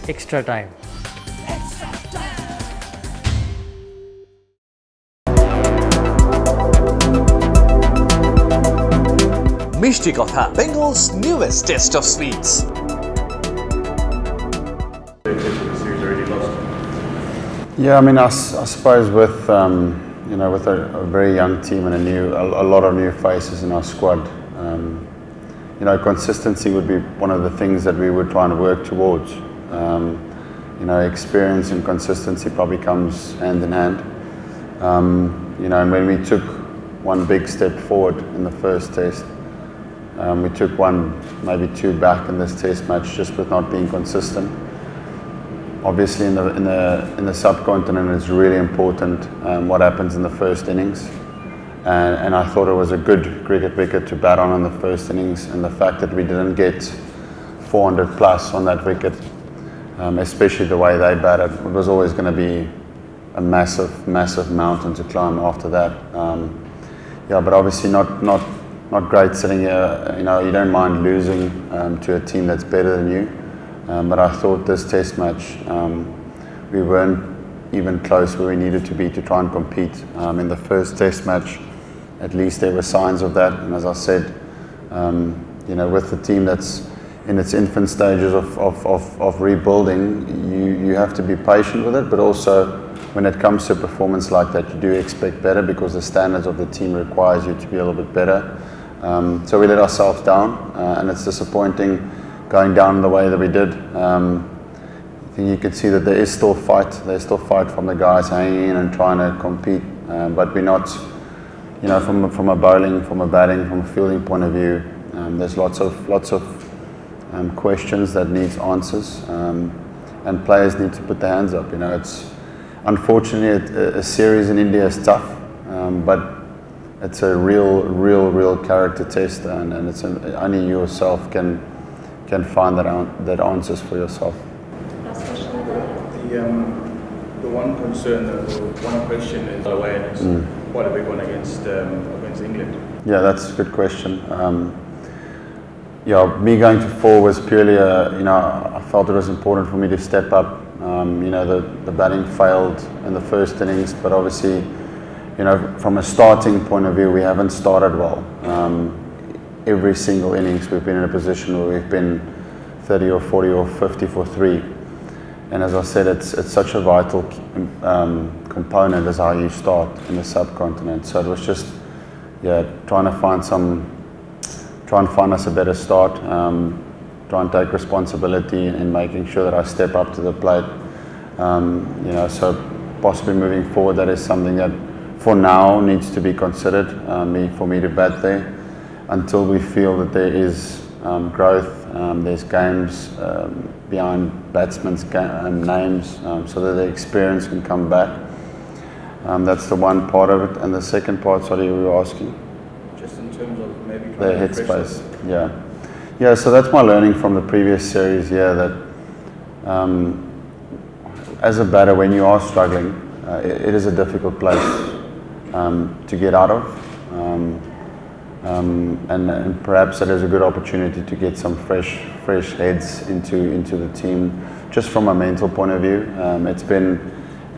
extra time. Mishti Kotha, Bengal's newest test of sweets. Yeah, I mean, I suppose with with a very young team and a lot of new faces in our squad, consistency would be one of the things that we would try and work towards. Experience and consistency probably comes hand in hand. And when we took one big step forward in the first test, we took one, maybe two back in this test match just with not being consistent. Obviously, in the subcontinent, it's really important what happens in the first innings. And I thought it was a good cricket wicket to bat on the first innings, and the fact that we didn't get 400 plus on that wicket, especially the way they batted, it was always going to be a massive mountain to climb after that. But obviously not great sitting here. You don't mind losing to a team that's better than you. But I thought this test match, we weren't even close where we needed to be to try and compete. In the first test match, at least there were signs of that. And as I said, with the team that's in its infant stages of rebuilding, you have to be patient with it. But also, when it comes to a performance like that, you do expect better because the standards of the team requires you to be a little bit better. So we let ourselves down, and it's disappointing going down the way that we did. I think you could see that there is still fight. There's still fight from the guys hanging in and trying to compete, but we're not. From a bowling, from a batting, from a fielding point of view, there's lots of questions that needs answers, and players need to put their hands up. It's unfortunately a series in India is tough, but it's a real character test, and it's only yourself can find that answers for yourself. Last question. The one concern, or one question is awareness. What a big one against England. Yeah, that's a good question. Me going to 4 was purely I felt it was important for me to step up. The batting failed in the first innings, but obviously, from a starting point of view, we haven't started well. Every single innings we've been in a position where we've been 30 or 40 or 50 for 3. And as I said, it's such a vital component as how you start in the subcontinent. So it was just, trying to find us a better start, try and take responsibility in making sure that I step up to the plate. So possibly moving forward, that is something that for now needs to be considered for me to bat there until we feel that there is growth. There's games behind batsmen's names, so that the experience can come back. That's the one part of it. And the second part, sorry, you were asking? Just in terms of maybe The headspace, yeah. So that's my learning from the previous series, that as a batter, when you are struggling, it is a difficult place to get out of. And perhaps it is a good opportunity to get some fresh heads into the team, just from a mental point of view.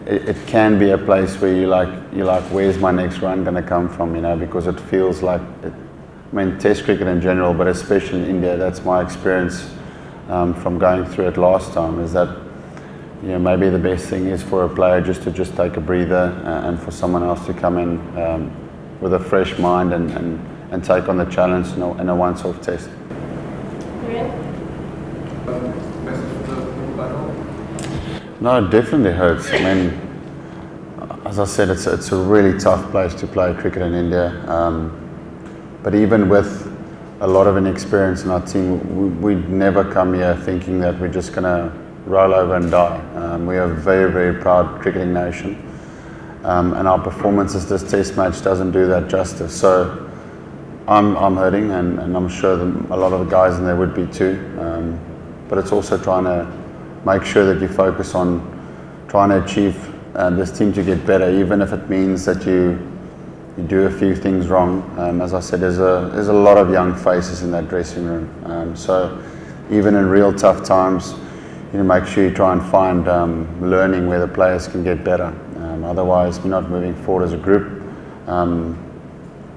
It can be a place where you're like, where's my next run going to come from? Because it feels like, Test cricket in general, but especially in India, that's my experience from going through it last time. Is that maybe the best thing is for a player just to take a breather and for someone else to come in with a fresh mind and take on the challenge in a once-off test. No, it definitely hurts. As I said, it's a really tough place to play cricket in India. But even with a lot of inexperience in our team, we'd never come here thinking that we're just going to roll over and die. We are a very, very proud cricketing nation. And our performances this test match doesn't do that justice. So I'm hurting, and I'm sure a lot of the guys in there would be too. But it's also trying to make sure that you focus on trying to achieve this team to get better, even if it means that you do a few things wrong. As I said, there's a lot of young faces in that dressing room. So even in real tough times, make sure you try and find learning where the players can get better. Otherwise, we're not moving forward as a group.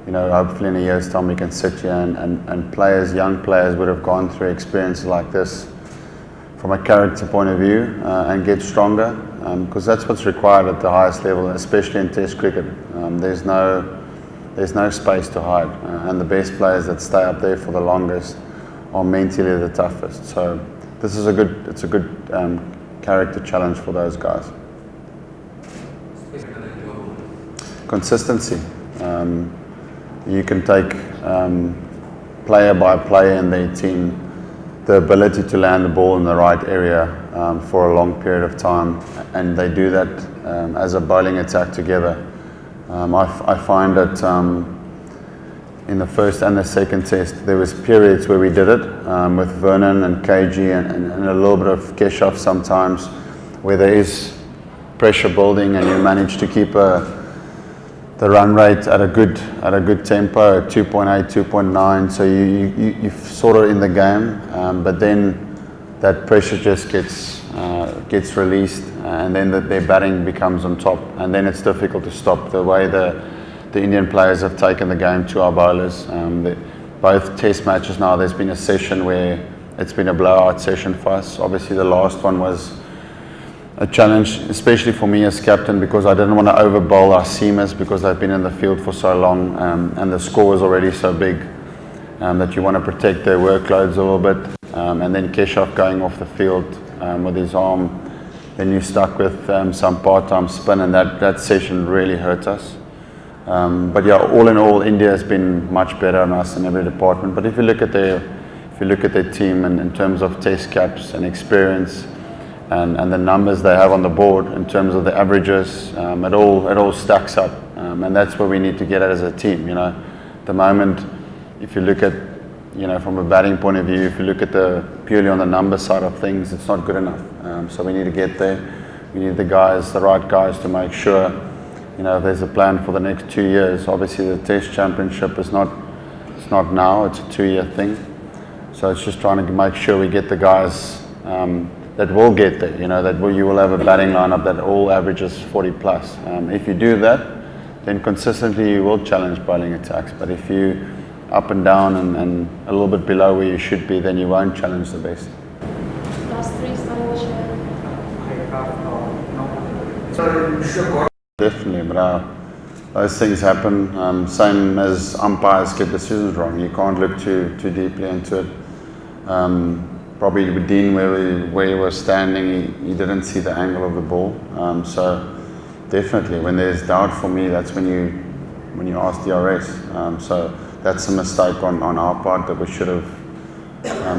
Hopefully in a year's time we can sit here and players, young players would have gone through experiences like this from a character point of view and get stronger, because that's what's required at the highest level, especially in Test cricket. There's no space to hide, and the best players that stay up there for the longest are mentally the toughest. So this is a good character challenge for those guys. Consistency. You can take player by player in their team, the ability to land the ball in the right area for a long period of time, and they do that as a bowling attack together. I find that in the first and the second test there was periods where we did it with Vernon and KG and a little bit of Keshav sometimes, where there is pressure building and you manage to keep the run rate at a good tempo, at 2.8, 2.9, so you're sort of in the game, but then that pressure just gets released, and then their batting becomes on top, and then it's difficult to stop. The way the Indian players have taken the game to our bowlers, both test matches now, there's been a session where it's been a blowout session for us. Obviously the last one was a challenge, especially for me as captain, because I didn't want to over bowl our seamers because they've been in the field for so long, and the score was already so big that you want to protect their workloads a little bit, and then Keshav going off the field with his arm, then you're stuck with some part-time spin, and that session really hurt us. But yeah, all in all, India has been much better on us in every department. But if you look at their team and in terms of test caps and experience, and the numbers they have on the board in terms of the averages, it all stacks up, and that's where we need to get at as a team. At the moment, if you look at, from a batting point of view, if you look at purely on the number side of things, it's not good enough. So we need to get there. We need the right guys to make sure, there's a plan for the next 2 years. Obviously, the Test Championship it's not now; it's a 2-year thing. So it's just trying to make sure we get the guys that will get there, you will have a batting lineup that all averages 40 plus. If you do that, then consistently you will challenge bowling attacks. But if you up and down and a little bit below where you should be, then you won't challenge the best. Definitely, but those things happen. Same as umpires get decisions wrong. You can't look too deeply into it. Probably with Dean, where he was standing, he didn't see the angle of the ball. So definitely, when there's doubt for me, that's when you ask DRS. So that's a mistake on our part that we should have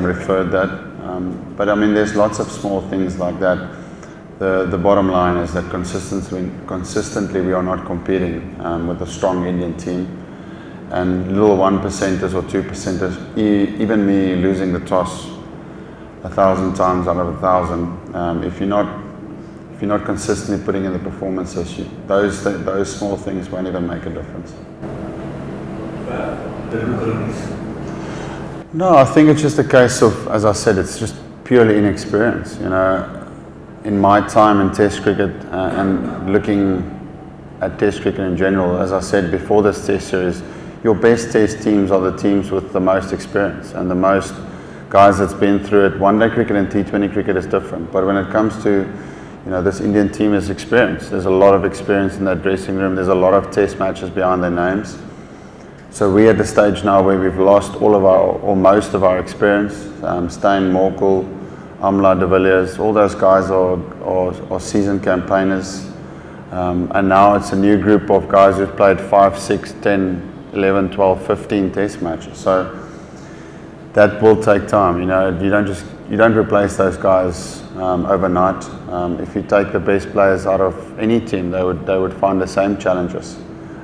referred that. But I mean, there's lots of small things like that. The bottom line is that consistently we are not competing with a strong Indian team. And little 1%ers or 2%ers, even me losing the toss 1,000 times out of 1,000, if you're not consistently putting in the performances, those small things won't even make a difference. No, I think it's just a case of, as I said, it's just purely inexperience. In my time in Test cricket and looking at Test cricket in general, as I said before this Test series, your best Test teams are the teams with the most experience and the most guys that's been through it. One-day cricket and T20 cricket is different, but when it comes to this Indian team is experience. There's a lot of experience in that dressing room. There's a lot of Test matches behind their names. So we're at the stage now where we've lost most of our experience. Steyn, Morkel, Amla, De Villiers, all those guys are seasoned campaigners, and now it's a new group of guys who've played 5, 6, 10, 11, 12, 15 Test matches. So that will take time. You don't replace those guys overnight. If you take the best players out of any team, they would find the same challenges.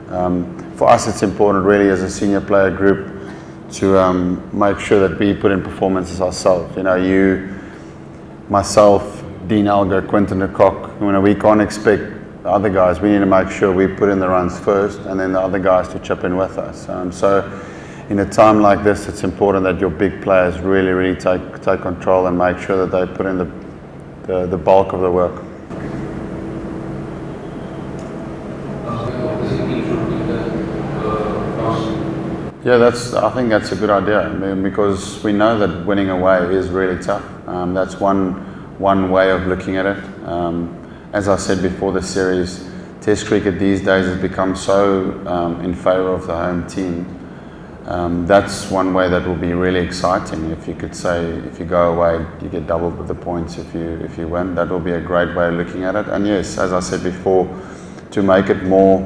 For us, it's important really as a senior player group to make sure that we put in performances ourselves. Myself, Dean Elgar, Quinton de Kock, we can't expect the other guys. We need to make sure we put in the runs first and then the other guys to chip in with us. So in a time like this, it's important that your big players really take control and make sure that they put in the bulk of the work. Yeah, I think that's a good idea. I mean, because we know that winning away is really tough. That's one way of looking at it. As I said before the series, Test cricket these days has become so in favour of the home team. That's one way that will be really exciting. If you could say, if you go away, you get double the points if you win. That will be a great way of looking at it. And yes, as I said before, to make it more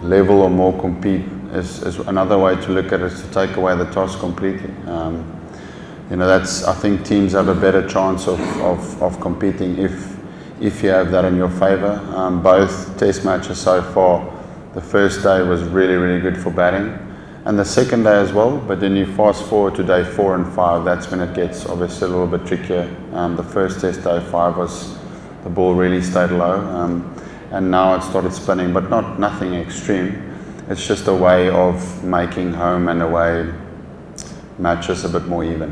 level or more compete is another way to look at it, is to take away the toss completely. I think teams have a better chance of competing if you have that in your favour. Both test matches so far, the first day was really good for batting, and the second day as well, but then you fast forward to day 4 and 5, that's when it gets obviously a little bit trickier. The first test, day 5, was the ball really stayed low, and now it started spinning, but nothing extreme. It's just a way of making home and away matches a bit more even.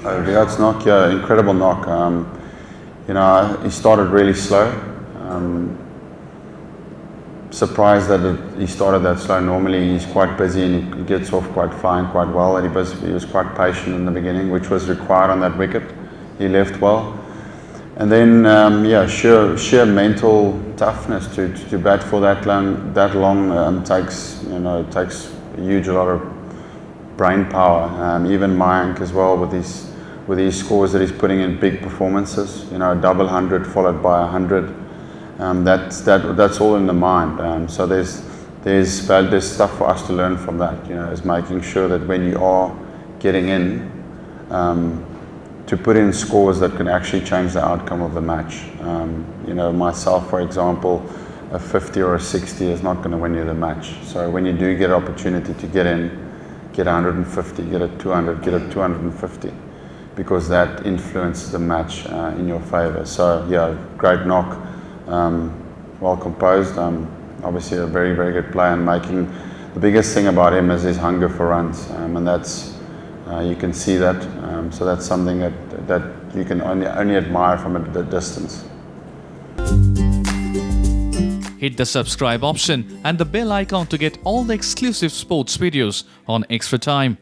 Virat's knock, yeah, incredible knock. He started really slow. Surprised that he started that slow. Normally he's quite busy and he gets off quite fine, quite well. And he was quite patient in the beginning, which was required on that wicket. He left well. And then, sheer mental toughness to bat for that long takes a huge lot of brain power. Even Mayank as well, with these scores that he's putting in, big performances. Double 100 followed by 100. That's all in the mind. So there's stuff for us to learn from that. Is making sure that when you are getting in, to put in scores that can actually change the outcome of the match. Myself, for example, a 50 or a 60 is not going to win you the match. So when you do get an opportunity to get in, get 150, get a 200, get a 250, because that influences the match in your favour. So yeah, great knock, well composed. Obviously a very good player, and making the biggest thing about him is his hunger for runs, and that's you can see that. So that's something that you can only admire from a distance. Hit the subscribe option and the bell icon to get all the exclusive sports videos on Extra Time.